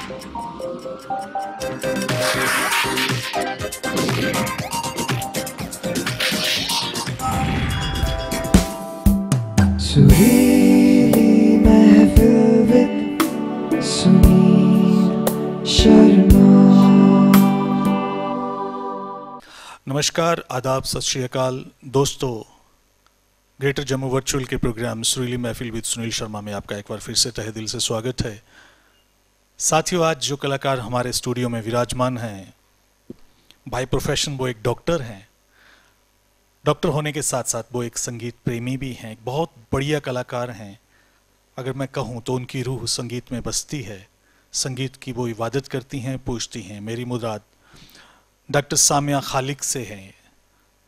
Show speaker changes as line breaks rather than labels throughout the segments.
सुरीली महफिल विद सुनील शर्मा।
नमस्कार, आदाब, सत श्री अकाल दोस्तों। ग्रेटर जम्मू वर्चुअल के प्रोग्राम सुरीली महफिल विद सुनील शर्मा में आपका एक बार फिर से तहे दिल से स्वागत है। साथियों, आज जो कलाकार हमारे स्टूडियो में विराजमान हैं, बाय प्रोफेशन वो एक डॉक्टर हैं। डॉक्टर होने के साथ साथ वो एक संगीत प्रेमी भी हैं, एक बहुत बढ़िया कलाकार हैं। अगर मैं कहूँ तो उनकी रूह संगीत में बसती है, संगीत की वो इबादत करती हैं, पूछती हैं। मेरी मुराद डॉक्टर सामिया खालिक से हैं,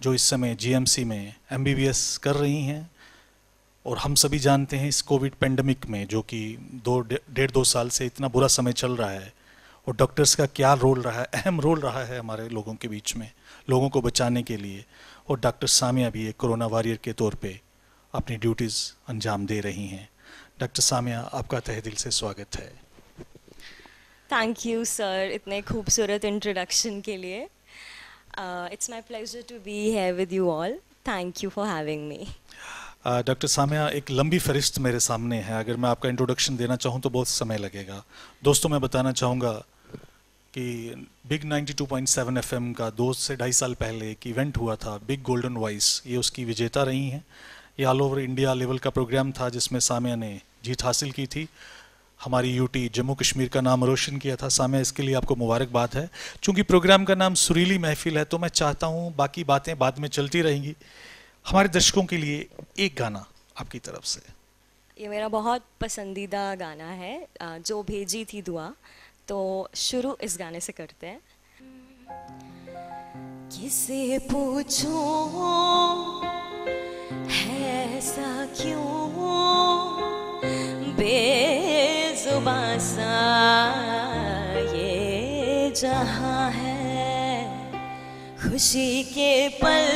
जो इस समय जीएमसी में MBBS कर रही हैं। और हम सभी जानते हैं इस कोविड पेंडेमिक में, जो कि 1.5-2 साल से इतना बुरा समय चल रहा है, और डॉक्टर्स का क्या रोल रहा है, अहम रोल रहा है हमारे लोगों के बीच में, लोगों को बचाने के लिए। और डॉक्टर सामिया भी एक कोरोना वॉरियर के तौर पे अपनी ड्यूटीज़ अंजाम दे रही हैं। डॉक्टर सामिया, आपका तहे दिल से स्वागत है।
थैंक यू सर, इतने खूबसूरत इंट्रोडक्शन के लिए। It's my pleasure to be here with you all. Thank you for having me.
Doctor Samia, एक लंबी फहरिस्त मेरे सामने है। अगर मैं आपका इंट्रोडक्शन देना चाहूँ तो बहुत समय लगेगा। दोस्तों, मैं बताना चाहूँगा कि बिग 92.7 FM का 2 से 2.5 साल पहले एक इवेंट हुआ था, बिग गोल्डन वॉइस। ये उसकी विजेता रही हैं। ये ऑल ओवर इंडिया लेवल का प्रोग्राम था, जिसमें सामिया ने जीत हासिल की थी। हमारी यूटी जम्मू कश्मीर का नाम रोशन किया था। सामिया, इसके लिए आपको मुबारकबाद है। चूँकि प्रोग्राम का नाम सुरीली महफिल है, तो मैं चाहता हूँ बाकी बातें बाद में चलती रहेंगी। हमारे दर्शकों के लिए एक गाना आपकी तरफ से।
ये मेरा बहुत पसंदीदा गाना है, जो भेजी थी दुआ। तो शुरू इस गाने से करते हैं। किसे पूछूं है ऐसा क्यों, बेजुबां सा ये जहां है। खुशी के पल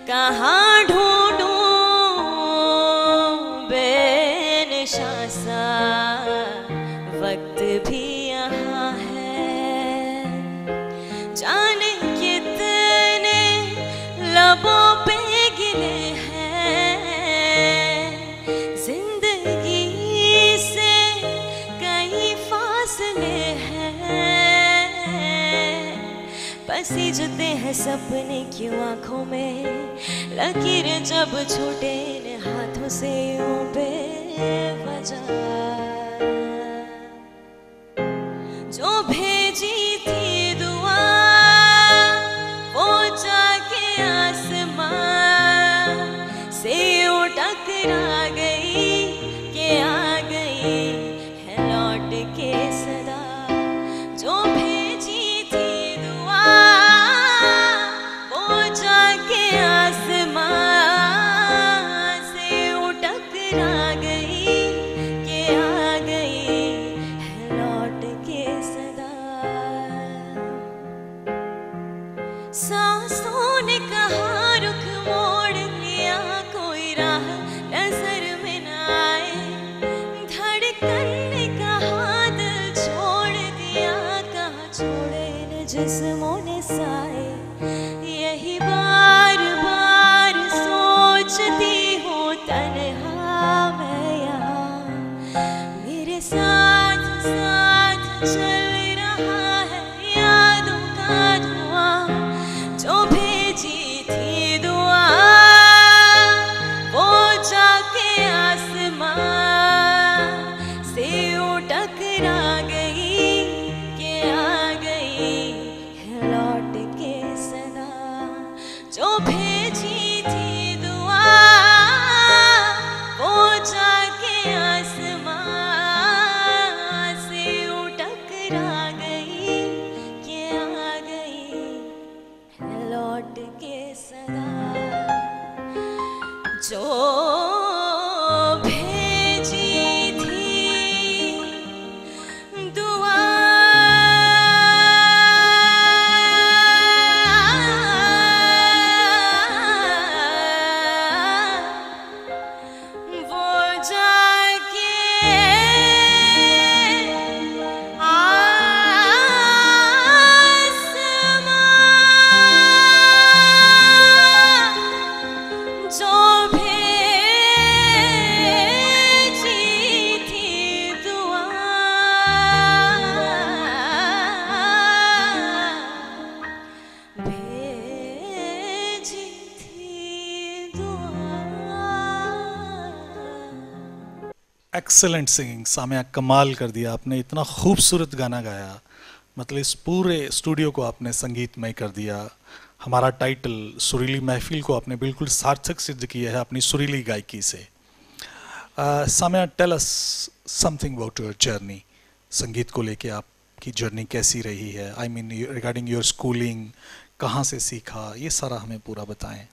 कहाँ ढूंढूं, बेनिशां सा वक्त भी यहाँ है। जाने कितने लबों पे गिले हैं, जिंदगी से कई फासले हैं। पसीजते हैं सपने क्यों आँखों में, लकीर जब छूटे इन हाथों से यूं बेवजह। जो भेजी थी दुआ वो जाके आसमां से यूं टकरा गई कि आ गई है लौट के सदा। जो भेजी थी दुआ वो जाके आसमां से यूं टकरा गई कि आ गई है लौट के सदा। सांसों ने कहा रुख मोड़ लिया, कोई राह नजर में न आए। धड़कन ने कहा दिल छोड़ दिया, कहाँ छोड़े न जिस्मों ने साए। यही बार बार सोचती हूँ तन्हा मैं यहाँ, मेरे साथ साथ चल रहा है यादों का धुआं। जो भेजी थी दुआ वो जाके आसमां से यूं टकरा गई कि आ गई है लौट के सदा। जो भेजी थी दुआ वो जाके आसमां से यूं टकरा
एक्सेलेंट सिंगिंग साम्या, कमाल कर दिया आपने, इतना खूबसूरत गाना गाया, मतलब इस पूरे स्टूडियो को आपने संगीतमय कर दिया। हमारा टाइटल सुरीली महफिल को आपने बिल्कुल सार्थक सिद्ध किया है अपनी सुरीली गायकी से। Samya, tell us something about your journey, संगीत को लेके आपकी जर्नी कैसी रही है? I mean regarding your schooling, कहाँ से सीखा, ये सारा हमें पूरा बताएं।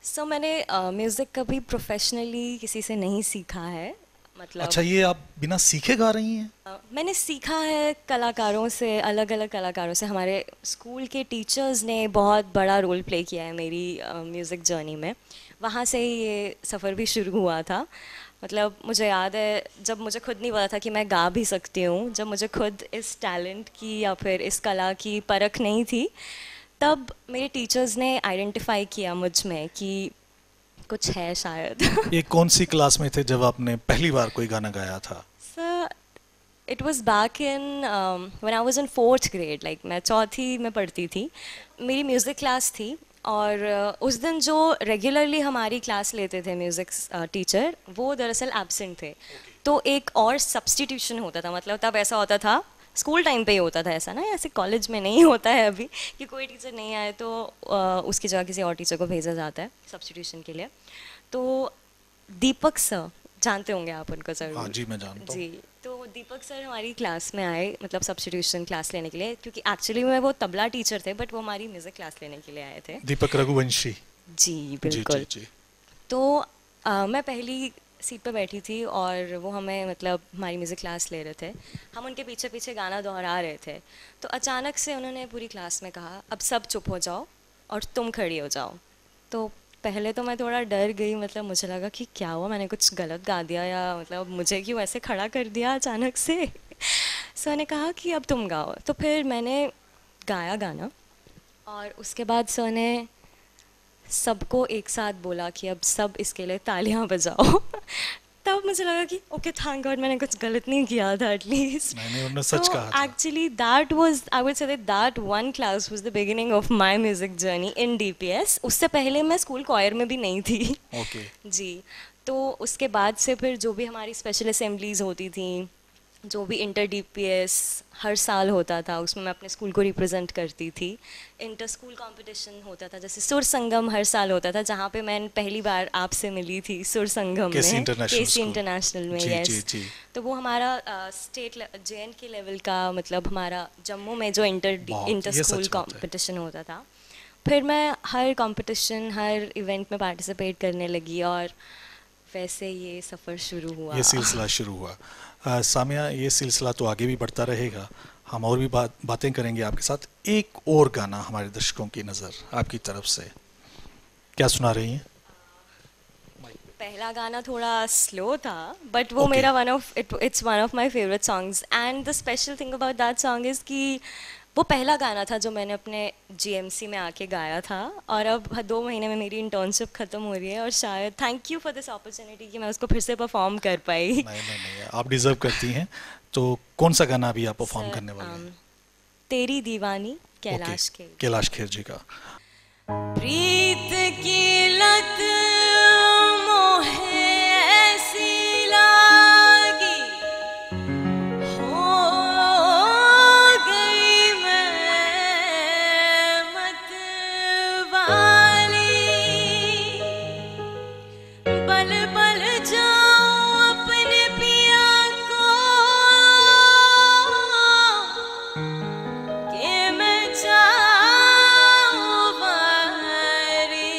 सो मैंने म्यूज़िक कभी प्रोफेशनली किसी से नहीं सीखा है, मतलब
अच्छा, ये आप बिना सीखे गा रही हैं?
मैंने सीखा है कलाकारों से, अलग अलग कलाकारों से। हमारे स्कूल के टीचर्स ने बहुत बड़ा रोल प्ले किया है मेरी म्यूज़िक जर्नी में। वहाँ से ही ये सफ़र भी शुरू हुआ था। मतलब मुझे याद है जब मुझे खुद नहीं पता था कि मैं गा भी सकती हूँ, जब मुझे खुद इस टैलेंट की या फिर इस कला की परख नहीं थी, तब मेरे टीचर्स ने आइडेंटिफाई किया मुझ में कि कुछ है शायद।
ये कौन सी क्लास में थे जब आपने पहली बार कोई गाना गाया था?
Sir, it was back in when I was in 4th grade, like मैं चौथी में पढ़ती थी। मेरी म्यूज़िक क्लास थी और उस दिन जो रेगुलरली हमारी क्लास लेते थे म्यूज़िक टीचर, वो दरअसल एब्सेंट थे। तो एक और सब्सटीट्यूशन होता था, मतलब तब ऐसा होता था, स्कूल टाइम पे ही होता था ऐसा ना, ऐसे कॉलेज में नहीं होता है अभी, कि कोई टीचर नहीं आए तो उसकी जगह किसी और टीचर को भेजा जाता है सब्सटीट्यूशन के लिए। तो दीपक सर, जानते होंगे आप उनको ज़रूर।
हाँ जी, मैं जानता हूँ।
जी, तो दीपक सर हमारी क्लास में आए, मतलब सब्सटीट्यूशन क्लास लेने के लिए, क्योंकि एक्चुअली में वो तबला टीचर थे, बट वो हमारी म्यूज़िक क्लास लेने के लिए आए थे।
दीपक रघुवंशी।
जी
जी
बिल्कुल।
जी जी।
तो मैं पहली सीट पे बैठी थी और वो हमें, मतलब हमारी म्यूज़िक क्लास ले रहे थे, हम उनके पीछे पीछे गाना दोहरा रहे थे। तो अचानक से उन्होंने पूरी क्लास में कहा, अब सब चुप हो जाओ और तुम खड़ी हो जाओ। तो पहले तो मैं थोड़ा डर गई, मतलब मुझे लगा कि क्या हुआ, मैंने कुछ गलत गा दिया या मतलब मुझे क्यों ऐसे खड़ा कर दिया अचानक से। सर ने कहा कि अब तुम गाओ। तो फिर मैंने गाया गाना और उसके बाद सर ने सबको एक साथ बोला कि अब सब इसके लिए तालियां बजाओ। तब मुझे लगा कि ओके, थैंक गॉड मैंने कुछ गलत नहीं किया था एटलीस्ट।
मैंने उन्होंने सच कहा था।
Actually that was, I would say that one class was the beginning of my music journey in DPS. उससे पहले मैं स्कूल क्वायर में भी नहीं थी।
ओके।
जी, तो उसके बाद से फिर जो भी हमारी स्पेशल असेंबलीज होती थी, जो भी इंटर डीपीएस हर साल होता था, उसमें मैं अपने स्कूल को रिप्रेजेंट करती थी। इंटर स्कूल कंपटीशन होता था, जैसे सुर संगम हर साल होता था, जहाँ पे मैं पहली बार आपसे मिली थी सुर संगम
केसी
में,
इंटरनेशनल
केसी
स्कूल।
इंटरनेशनल में।
जी
यस
जी जी।
तो वो हमारा स्टेट JNK लेवल का, मतलब हमारा जम्मू में जो इंटर
ये सच
स्कूल
बात है।
कंपटीशन होता था। फिर मैं हर कंपटीशन, हर इवेंट में पार्टिसिपेट करने लगी और वैसे ये सफ़र शुरू हुआ।
ये सिलसिला शुरू हुआ। सामिया, ये सिलसिला तो आगे भी बढ़ता रहेगा, हम और भी बातें करेंगे आपके साथ। एक और गाना हमारे दर्शकों की नज़र आपकी तरफ से, क्या सुना रही हैं?
पहला गाना थोड़ा स्लो था, बट वो
Okay.
मेरा it's one of my favourite songs. And the special thing about that song is कि वो पहला गाना था जो मैंने अपने GMC में आके गाया था। और अब 2 महीने में मेरी इंटर्नशिप ख़त्म हो रही है और शायद thank you for this opportunity कि मैं उसको फिर से परफॉर्म कर पाई।
नहीं नहीं नहीं, आप डिजर्व करती हैं। तो कौन सा गाना अभी आप परफॉर्म
सर,
करने वाले हैं?
तेरी दीवानी, कैलाश
Okay,
के।
कैलाश खेर जी का।
प्रीत की लत मोहे ऐसी लागी, हो गई मैं मतवाली, बल बल जाऊं अपने पिया को कि मैं चाहूं बारी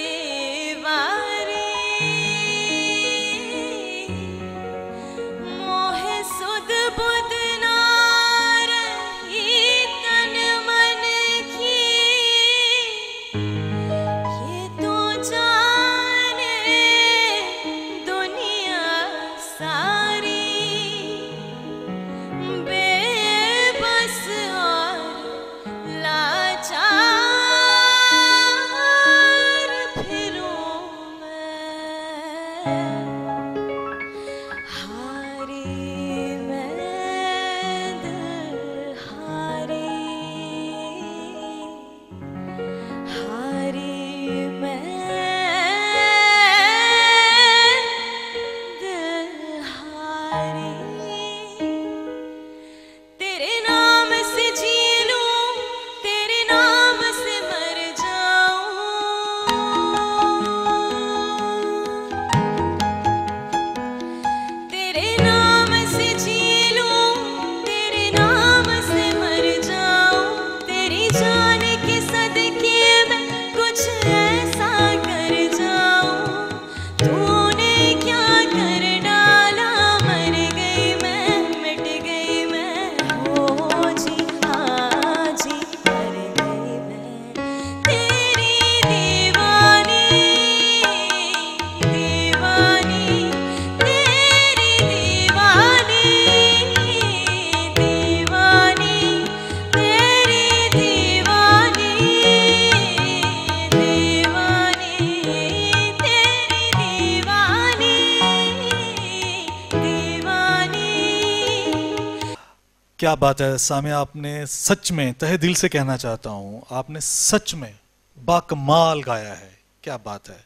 क्या बात है सामिया, आपने सच में, तहे दिल से कहना चाहता हूँ, आपने सच में बाकमाल गाया है। क्या बात है,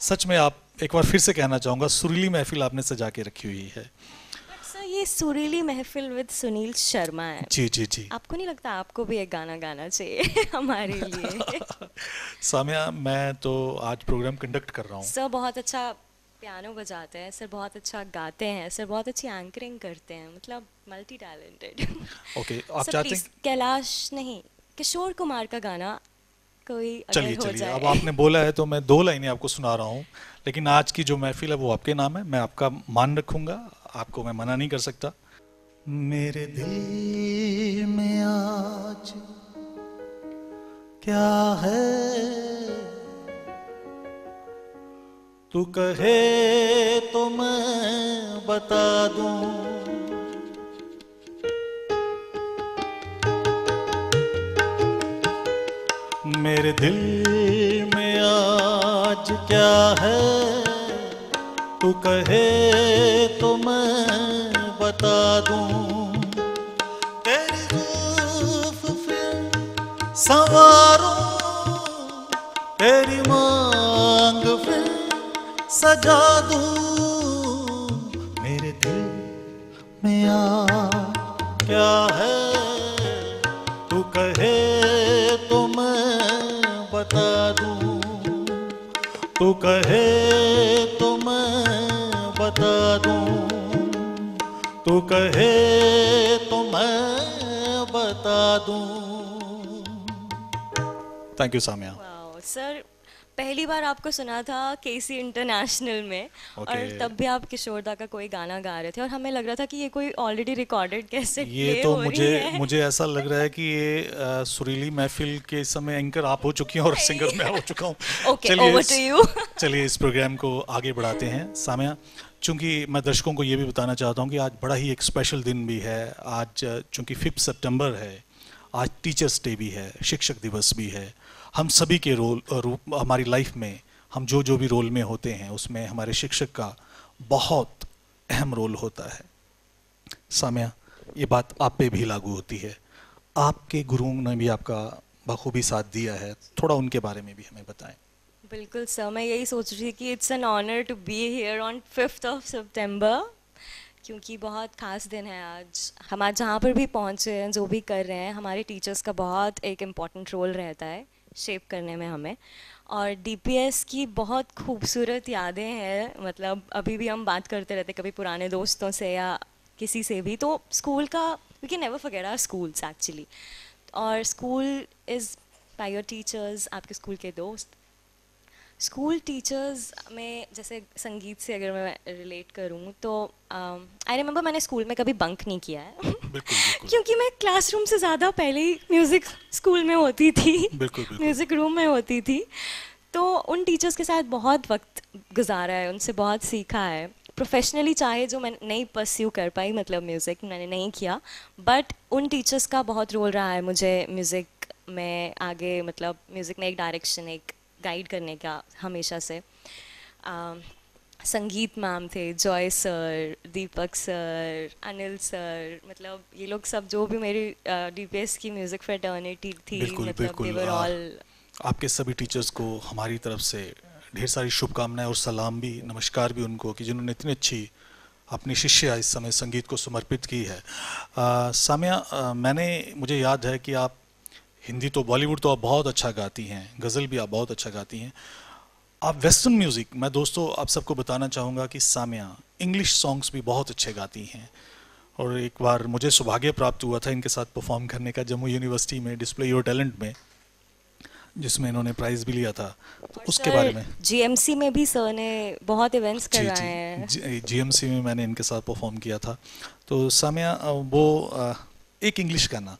सच में। आप एक बार फिर से कहना चाहूँगा, सुरीली महफिल आपने सजा के रखी हुई है।
सर ये सुरीली महफिल विद सुनील शर्मा है।
जी जी जी।
आपको नहीं लगता आपको भी एक गाना गाना चाहिए हमारे लिए?
सामिया, मैं तो आज प्रोग्राम कंडक्ट कर रहा हूँ।
सर बहुत अच्छा पियानो बजाते हैं, सर बहुत अच्छा गाते हैं, सर बहुत अच्छी एंकरिंग करते हैं, मतलब मल्टी टैलेंटेड।
ओके, आप
सर
चाहते
प्लीज
हैं?
कैलाश नहीं, किशोर कुमार का गाना कोई अगर
चलिए
हो
चलिए,
जाए।
अब आपने बोला है तो मैं 2 लाइनें आपको सुना रहा हूँ, लेकिन आज की जो महफिल है वो आपके नाम है, मैं आपका मान रखूंगा, आपको मैं मना नहीं कर सकता। मेरे दिल में आज क्या है, तू कहे तो मैं बता दूं। मेरे दिल में आज क्या है, तू कहे तो मैं बता दूं। तेरी जुल्फ फिर संवारूं, तेरी मांग फिर सजा दूं। मेरे दिल में आज क्या है, तू कहे तो मैं बता दूं। तू कहे तो मैं बता दूं, तू कहे तो मैं बता दूं। Thank you Samia.
Wow sir, पहली बार आपको सुना था केसी इंटरनेशनल में, और
Okay.
तब भी आप किशोर दा का कोई गाना गा रहे थे और हमें लग रहा था कि ये कोई ऑलरेडी रिकॉर्डेड कैसे
ये
प्ले
तो
हो रही है।
मुझे ऐसा लग रहा है कि ये सुरीली महफिल के समय एंकर आप हो चुकी हैं और सिंगर मैं हो चुका हूँ।
Okay, over to you.
चलिए इस प्रोग्राम को आगे बढ़ाते हैं। सामिया, चूंकि मैं दर्शकों को ये भी बताना चाहता हूँ कि आज बड़ा ही एक स्पेशल दिन भी है। आज चूंकि 5 सितंबर है, आज टीचर्स डे भी है, शिक्षक दिवस भी है। हम सभी के रूप हमारी लाइफ में हम जो भी रोल में होते हैं उसमें हमारे शिक्षक का बहुत अहम रोल होता है। सामिया, ये बात आप पे भी लागू होती है। आपके गुरुओं ने भी आपका बखूबी साथ दिया है, थोड़ा उनके बारे में भी हमें बताएं।
बिल्कुल सर, मैं यही सोच रही थी कि it's an honour to be here on 5 सितंबर, क्योंकि बहुत ख़ास दिन है आज। हम आज जहाँ पर भी पहुँचे हैं, जो भी कर रहे हैं, हमारे टीचर्स का बहुत एक इम्पॉर्टेंट रोल रहता है शेप करने में हमें। और डीपीएस की बहुत खूबसूरत यादें हैं, मतलब अभी भी हम बात करते रहते कभी पुराने दोस्तों से या किसी से भी, तो स्कूल का we can never forget our schools actually. और school is by your teachers, आपके स्कूल के दोस्त। स्कूल टीचर्स में जैसे संगीत से अगर मैं रिलेट करूँ तो आई रिमेंबर मैंने स्कूल में कभी बंक नहीं किया है।
बिल्कुल बिल्कुल।
क्योंकि मैं क्लासरूम से ज़्यादा पहले ही म्यूज़िक स्कूल में होती थी,
बिल्कुल।
म्यूज़िक रूम में होती थी। तो उन टीचर्स के साथ बहुत वक्त गुजारा है, उनसे बहुत सीखा है। प्रोफेशनली चाहे जो मैं नहीं परस्यू कर पाई, मतलब म्यूज़िक मैंने नहीं किया, बट उन टीचर्स का बहुत रोल रहा है मुझे म्यूज़िक में आगे, मतलब म्यूज़िक में एक डायरेक्शन, एक गाइड करने का हमेशा से। संगीत मैम थे, जॉय सर, दीपक सर, अनिल सर, मतलब ये लोग सब जो भी मेरी डीपीएस की म्यूज़िक फ्रेटर्निटी थी, मतलब they were all।
आपके सभी टीचर्स को हमारी तरफ से ढेर सारी शुभकामनाएं और सलाम भी, नमस्कार भी उनको, कि जिन्होंने इतनी अच्छी अपनी शिष्या इस समय संगीत को समर्पित की है। सामिया, मुझे याद है कि आप हिंदी तो, बॉलीवुड तो आप बहुत अच्छा गाती हैं, गज़ल भी आप बहुत अच्छा गाती हैं। आप वेस्टर्न म्यूज़िक, मैं दोस्तों आप सबको बताना चाहूँगा कि सामिया इंग्लिश सॉन्ग्स भी बहुत अच्छे गाती हैं। और एक बार मुझे सौभाग्य प्राप्त हुआ था इनके साथ परफॉर्म करने का जम्मू यूनिवर्सिटी में डिस्प्ले योर टैलेंट में, जिसमें इन्होंने प्राइज़ भी लिया था। तो उसके बारे में
जीएमसी में भी सर ने बहुत इवेंट्स करवाए हैं।
जीएमसी में मैंने इनके साथ परफॉर्म किया था। तो सामिया, वो एक इंग्लिश गाना।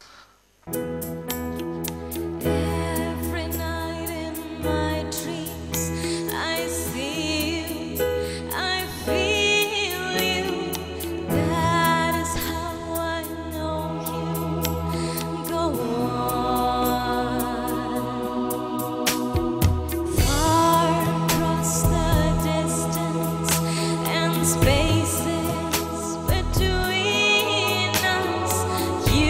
Spaces between us, you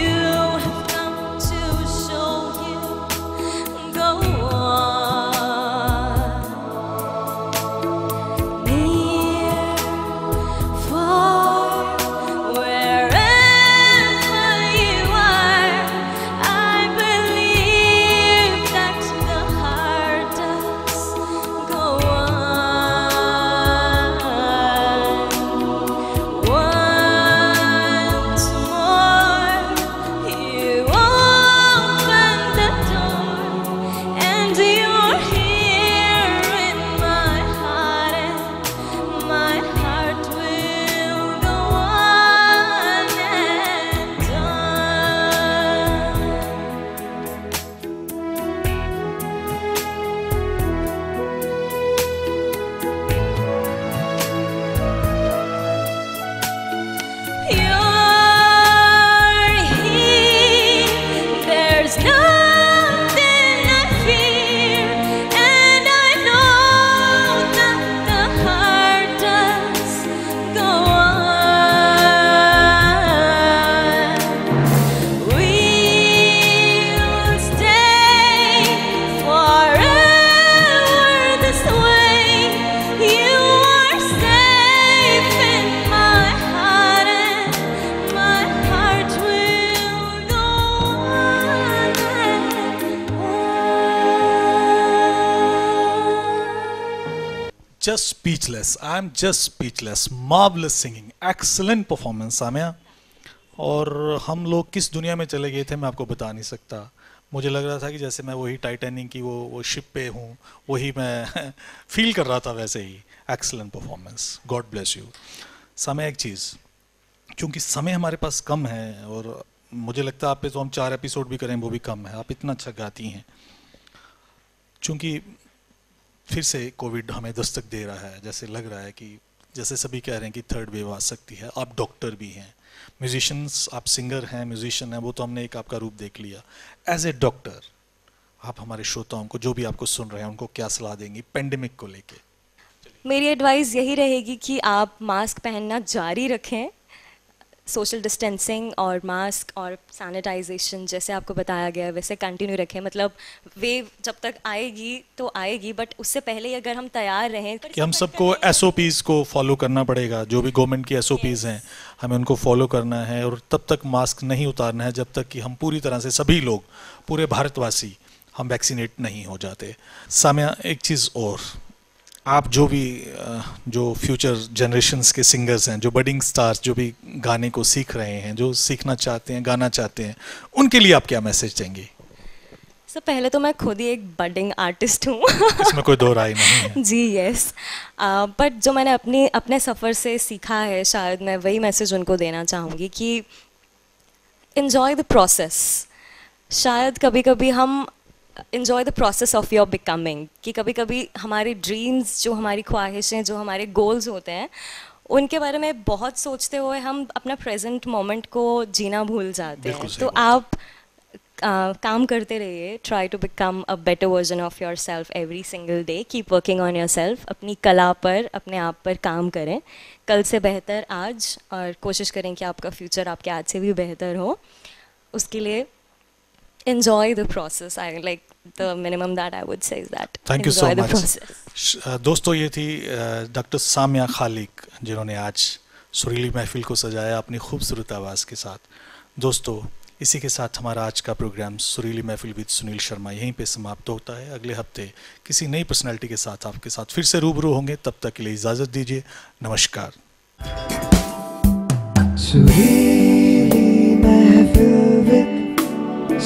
just speechless. I'm just speechless. Marvelous singing, excellent performance, Samya. और हम लोग किस दुनिया में चले गए थे मैं आपको बता नहीं सकता. मुझे लग रहा था कि जैसे मैं वही टाइटैनिक की वो शिप पे हूँ, वही मैं फील कर रहा था वैसे ही. Excellent performance, God bless you. समय एक चीज़, क्योंकि समय हमारे पास कम है और मुझे लगता है आप पे तो हम 4 एपिसोड भी करें वो भी कम है. आप इतना अच्छा गाती हैं. चूँकि फिर से कोविड हमें दस्तक दे रहा है, जैसे लग रहा है कि जैसे सभी कह रहे हैं कि थर्ड वेव आ सकती है. आप डॉक्टर भी हैं, म्यूजिशियंस, आप सिंगर हैं, म्यूजिशियन हैं, वो तो हमने एक आपका रूप देख लिया. एज ए डॉक्टर आप हमारे श्रोताओं को, जो भी आपको सुन रहे हैं, उनको क्या सलाह देंगी पेंडेमिक को लेके?
मेरी एडवाइस यही रहेगी कि आप मास्क पहनना जारी रखें. सोशल डिस्टेंसिंग और मास्क और सैनिटाइजेशन जैसे आपको बताया गया है वैसे कंटिन्यू रखें. मतलब वेव जब तक आएगी तो आएगी, बट उससे पहले ही अगर हम तैयार रहें
कि हम सबको SOPs को फॉलो करना पड़ेगा. जो भी गवर्नमेंट की SOPs हैं हमें उनको फॉलो करना है और तब तक मास्क नहीं उतारना है जब तक कि हम पूरी तरह से सभी लोग, पूरे भारतवासी, हम वैक्सीनेट नहीं हो जाते. साम्या, एक चीज़ और, आप जो भी जो फ्यूचर जनरेशन्स के सिंगर्स हैं, जो बडिंग स्टार्स, जो भी गाने को सीख रहे हैं, जो सीखना चाहते हैं, गाना चाहते हैं, उनके लिए आप क्या मैसेज देंगे?
सब पहले तो मैं खुद ही एक बडिंग आर्टिस्ट हूँ.
इसमें कोई दो राय नहीं है.
जी यस. बट जो मैंने अपने सफ़र से सीखा है, शायद मैं वही मैसेज उनको देना चाहूँगी कि इन्जॉय द प्रोसेस. शायद कभी कभी हम enjoy the process of your becoming, कि कभी कभी हमारे ड्रीम्स, जो हमारी ख्वाहिशें, जो हमारे गोल्स होते हैं, उनके बारे में बहुत सोचते हुए हम अपना प्रेजेंट मोमेंट को जीना भूल जाते हैं. तो आप काम करते रहिए. Try to become a better version of yourself every single day. Keep working on yourself. अपनी कला पर, अपने आप पर काम करें. कल से बेहतर आज, और कोशिश करें कि आपका फ्यूचर आपके आज से भी बेहतर हो. उसके लिए enjoy the process. I like the minimum that I would say is that.
Thank you so
enjoy the
much.
process.
दोस्तों, ये थी डॉक्टर साम्या खालिक, जिन्होंने आज सुरीली महफिल को सजाया अपनी खूबसूरत आवाज़ के साथ. दोस्तों, इसी के साथ हमारा आज का प्रोग्राम सुरीली महफिल विद सुनील शर्मा यहीं पे समाप्त होता है. अगले हफ्ते किसी नई पर्सनैलिटी के साथ आपके साथ फिर से रूबरू होंगे. तब तक के लिए इजाज़त दीजिए. नमस्कार.
सुरीली महफिल विद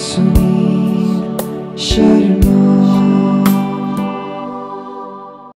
सुनील शर्मा.